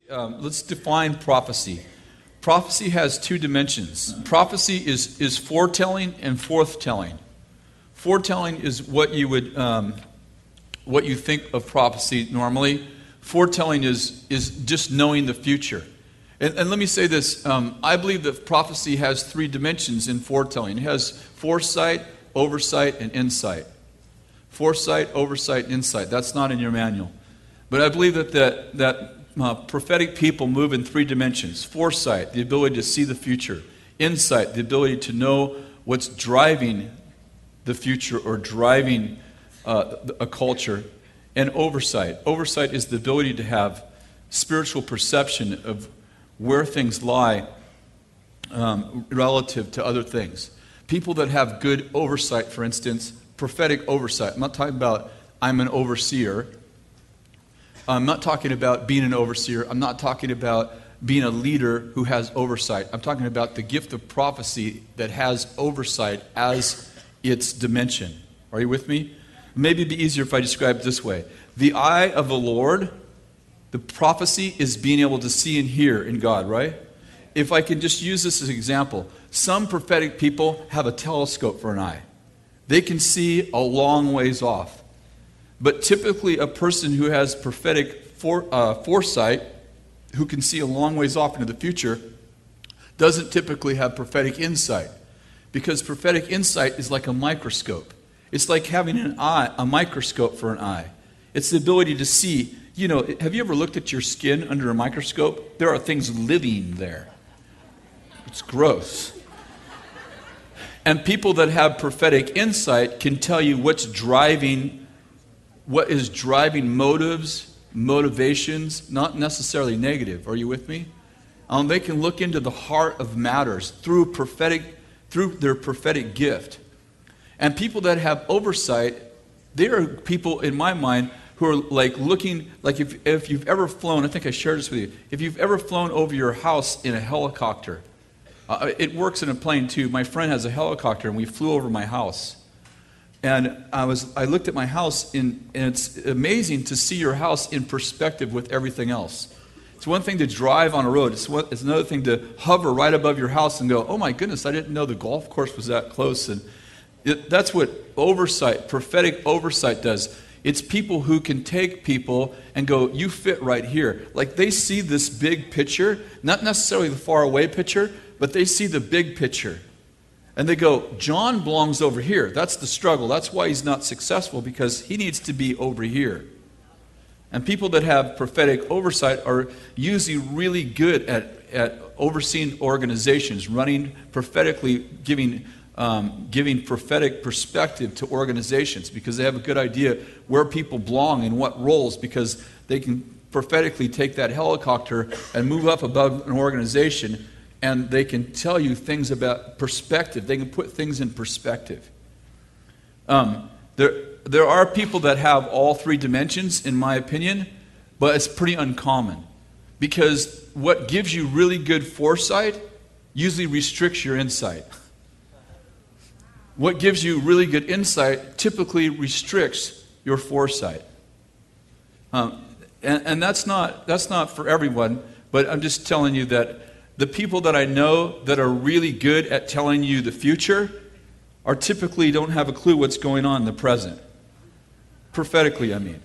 Let's define prophecy. Prophecy has two dimensions. Prophecy is foretelling and forthtelling. Foretelling is what you think of prophecy normally. Foretelling is just knowing the future. And let me say this. I believe that prophecy has three dimensions in foretelling. It has foresight, oversight, and insight. Foresight, oversight, and insight. That's not in your manual. But I believe that prophetic people move in three dimensions. Foresight, the ability to see the future. Insight, the ability to know what's driving the future or driving a culture. And oversight. Oversight is the ability to have spiritual perception of where things lie relative to other things. People that have good oversight, for instance, prophetic oversight. I'm not talking about I'm an overseer. I'm not talking about being an overseer. I'm not talking about being a leader who has oversight. I'm talking about the gift of prophecy that has oversight as its dimension. Are you with me? Maybe it'd be easier if I describe it this way. The eye of the Lord, the prophecy is being able to see and hear in God, right? If I can just use this as an example, some prophetic people have a telescope for an eye. They can see a long ways off. But typically a person who has prophetic foresight, who can see a long ways off into the future, doesn't typically have prophetic insight. Because prophetic insight is like a microscope. It's like having an eye, a microscope for an eye. It's the ability to see. You know, have you ever looked at your skin under a microscope? There are things living there. It's gross. And people that have prophetic insight can tell you what is driving motives, motivations, not necessarily negative. Are you with me? They can look into the heart of matters through their prophetic gift. And people that have oversight, they are people, in my mind, who are like looking, like if you've ever flown, I think I shared this with you, if you've ever flown over your house in a helicopter, it works in a plane too. My friend has a helicopter and we flew over my house. And I looked at my house and it's amazing to see your house in perspective with everything else. It's one thing to drive on a road. It's another thing to hover right above your house and go, oh my goodness, I didn't know the golf course was that close. And that's what oversight, prophetic oversight does. It's people who can take people and go, you fit right here. Like they see this big picture, not necessarily the far away picture, but they see the big picture. And they go, John belongs over here. That's the struggle. That's why he's not successful, because he needs to be over here. And people that have prophetic oversight are usually really good at overseeing organizations, running prophetically, giving prophetic perspective to organizations, because they have a good idea where people belong and what roles, because they can prophetically take that helicopter and move up above an organization, and they can tell you things about perspective. They can put things in perspective. There are people that have all three dimensions, in my opinion, but it's pretty uncommon, because what gives you really good foresight usually restricts your insight. What gives you really good insight typically restricts your foresight. And that's not for everyone, but I'm just telling you that the people that I know that are really good at telling you the future are typically don't have a clue what's going on in the present. Prophetically, I mean.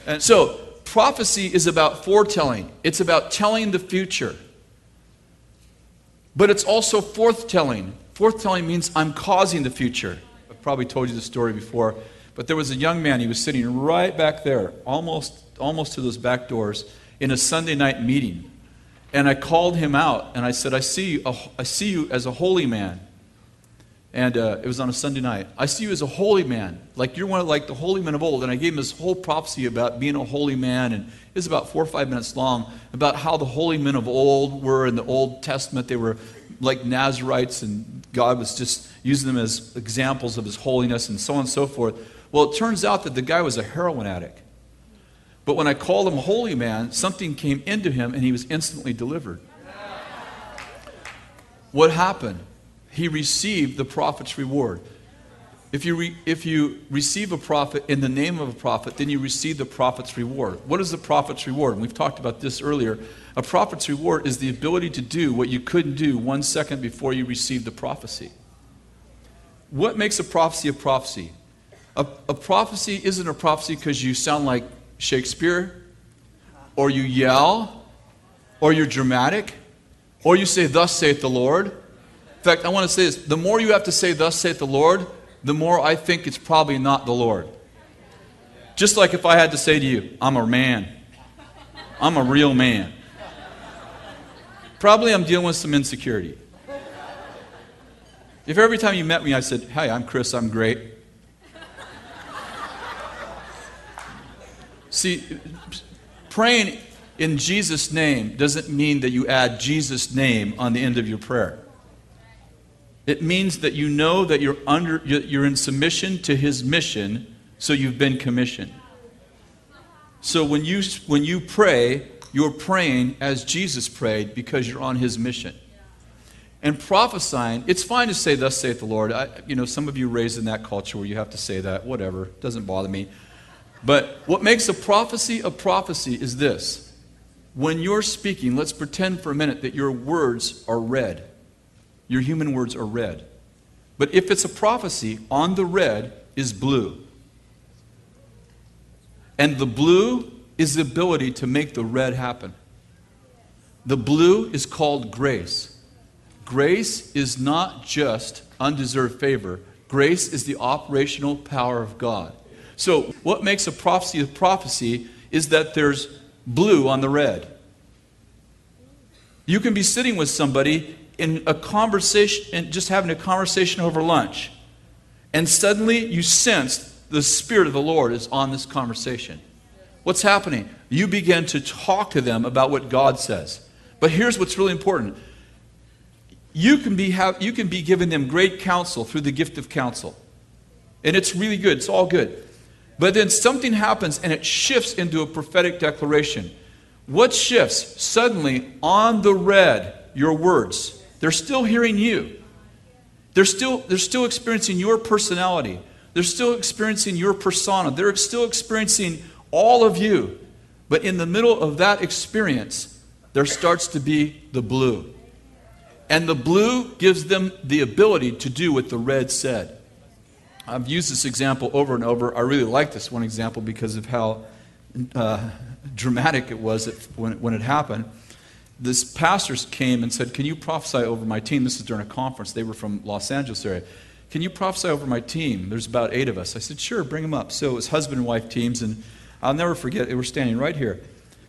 And so, prophecy is about foretelling. It's about telling the future. But it's also forthtelling. Forthtelling means I'm causing the future. I've probably told you this story before, but there was a young man, he was sitting right back there, almost to those back doors, in a Sunday night meeting. And I called him out, and I said, I see you as a holy man. And it was on a Sunday night. I see you as a holy man, like you're one of like the holy men of old. And I gave him this whole prophecy about being a holy man, and it was about 4 or 5 minutes long, about how the holy men of old were in the Old Testament. They were like Nazarites, and God was just using them as examples of his holiness and so on and so forth. Well, it turns out that the guy was a heroin addict. But when I called him a holy man, something came into him and he was instantly delivered. What happened? He received the prophet's reward. If you receive a prophet in the name of a prophet, then you receive the prophet's reward. What is the prophet's reward? And we've talked about this earlier. A prophet's reward is the ability to do what you couldn't do 1 second before you received the prophecy. What makes a prophecy a prophecy? A prophecy isn't a prophecy because you sound like Shakespeare, or you yell, or you're dramatic, or you say, "Thus saith the Lord." In fact, I want to say this. The more you have to say, "Thus saith the Lord," the more I think it's probably not the Lord. Just like if I had to say to you, "I'm a man. I'm a real man." Probably I'm dealing with some insecurity. If every time you met me I said, "Hi, I'm Kris, I'm great." See, praying in Jesus' name doesn't mean that you add Jesus' name on the end of your prayer. It means that you know that you're in submission to His mission, so you've been commissioned. So when you pray, you're praying as Jesus prayed because you're on His mission. And prophesying, it's fine to say, "Thus saith the Lord." Some of you are raised in that culture where you have to say that. Whatever, doesn't bother me. But what makes a prophecy is this. When you're speaking, let's pretend for a minute that your words are red. Your human words are red. But if it's a prophecy, on the red is blue. And the blue is the ability to make the red happen. The blue is called grace. Grace is not just undeserved favor. Grace is the operational power of God. So what makes a prophecy is that there's blue on the red. You can be sitting with somebody in a conversation and just having a conversation over lunch, and suddenly you sense the Spirit of the Lord is on this conversation. What's happening? You begin to talk to them about what God says. But here's what's really important. You can be giving them great counsel through the gift of counsel. And it's really good. It's all good. But then something happens and it shifts into a prophetic declaration. What shifts? Suddenly, on the red, your words. They're still hearing you. They're still experiencing your personality. They're still experiencing your persona. They're still experiencing all of you. But in the middle of that experience, there starts to be the blue. And the blue gives them the ability to do what the red said. I've used this example over and over. I really like this one example because of how dramatic it was when it happened. This pastors came and said, "Can you prophesy over my team?" This is during a conference. They were from Los Angeles area. "Can you prophesy over my team? There's about 8 of us." I said, "Sure, bring them up." So it was husband and wife teams, and I'll never forget, they were standing right here.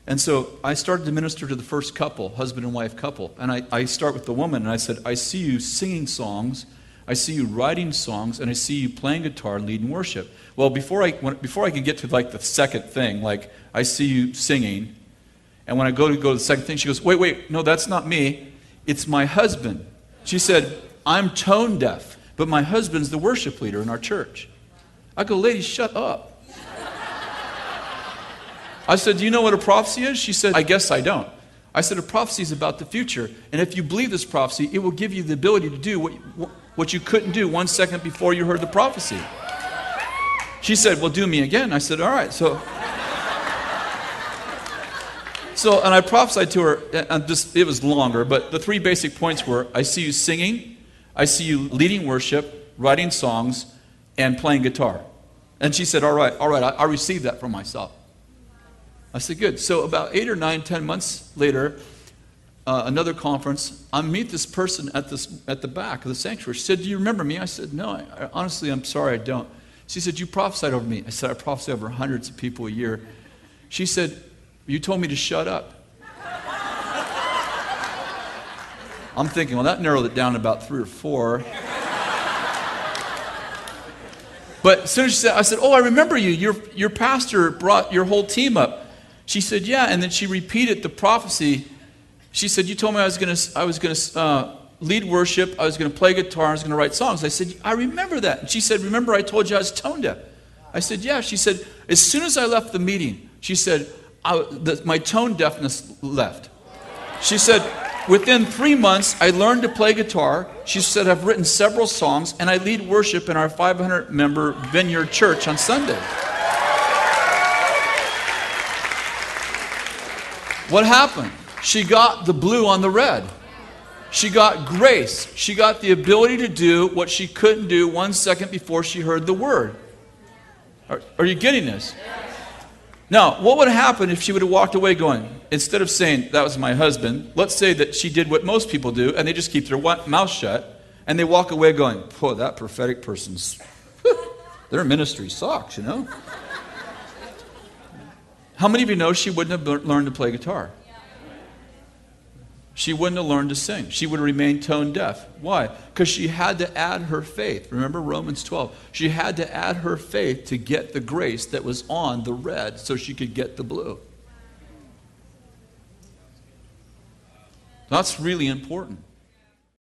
And so I started to minister to the first couple, husband and wife couple. And I start with the woman, and I said, "I see you singing songs, I see you writing songs, and I see you playing guitar and leading worship." Well, before I could get to like the second thing, like I see you singing, and when I go to the second thing, she goes, wait, no, that's not me. It's my husband. She said, "I'm tone deaf, but my husband's the worship leader in our church." I go, "Lady, shut up." I said, "Do you know what a prophecy is?" She said, "I guess I don't." I said, "A prophecy is about the future. And if you believe this prophecy, it will give you the ability to do what you couldn't do 1 second before you heard the prophecy." She said, "Well, do me again." I said, "All right." And I prophesied to her, and it was longer, but the 3 basic points were, I see you singing, I see you leading worship, writing songs, and playing guitar. And she said, all right, I received that for myself. I said, good. So about 8 or 9, 10 months later, another conference, I meet this person at the back of the sanctuary. She said, "Do you remember me?" I said, "No, honestly, I'm sorry, I don't." She said, "You prophesied over me." I said, "I prophesy over hundreds of people a year." She said, "You told me to shut up." I'm thinking, well, that narrowed it down to about 3 or 4. But as soon as she said, I said, "Oh, I remember you. Your pastor brought your whole team up." She said, "Yeah," and then she repeated the prophecy. She said, "You told me I was going to lead worship, I was going to play guitar, I was going to write songs." I said, "I remember that." And she said, "Remember I told you I was tone deaf?" I said, "Yeah." She said, "As soon as I left the meeting," she said, "my tone deafness left." She said, Within 3 months, I learned to play guitar. She said, I've written several songs, and I lead worship in our 500-member Vineyard Church on Sunday. What happened? She got the blue on the red. She got grace. She got the ability to do what she couldn't do 1 second before she heard the word. Are you getting this? Now, what would happen if she would have walked away going, instead of saying, that was my husband, let's say that she did what most people do, and they just keep their mouth shut, and they walk away going, oh, that prophetic person's, their ministry sucks, you know? How many of you know she wouldn't have learned to play guitar? She wouldn't have learned to sing. She would have remained tone deaf. Why? Because she had to add her faith. Remember Romans 12. She had to add her faith to get the grace that was on the red so she could get the blue. That's really important.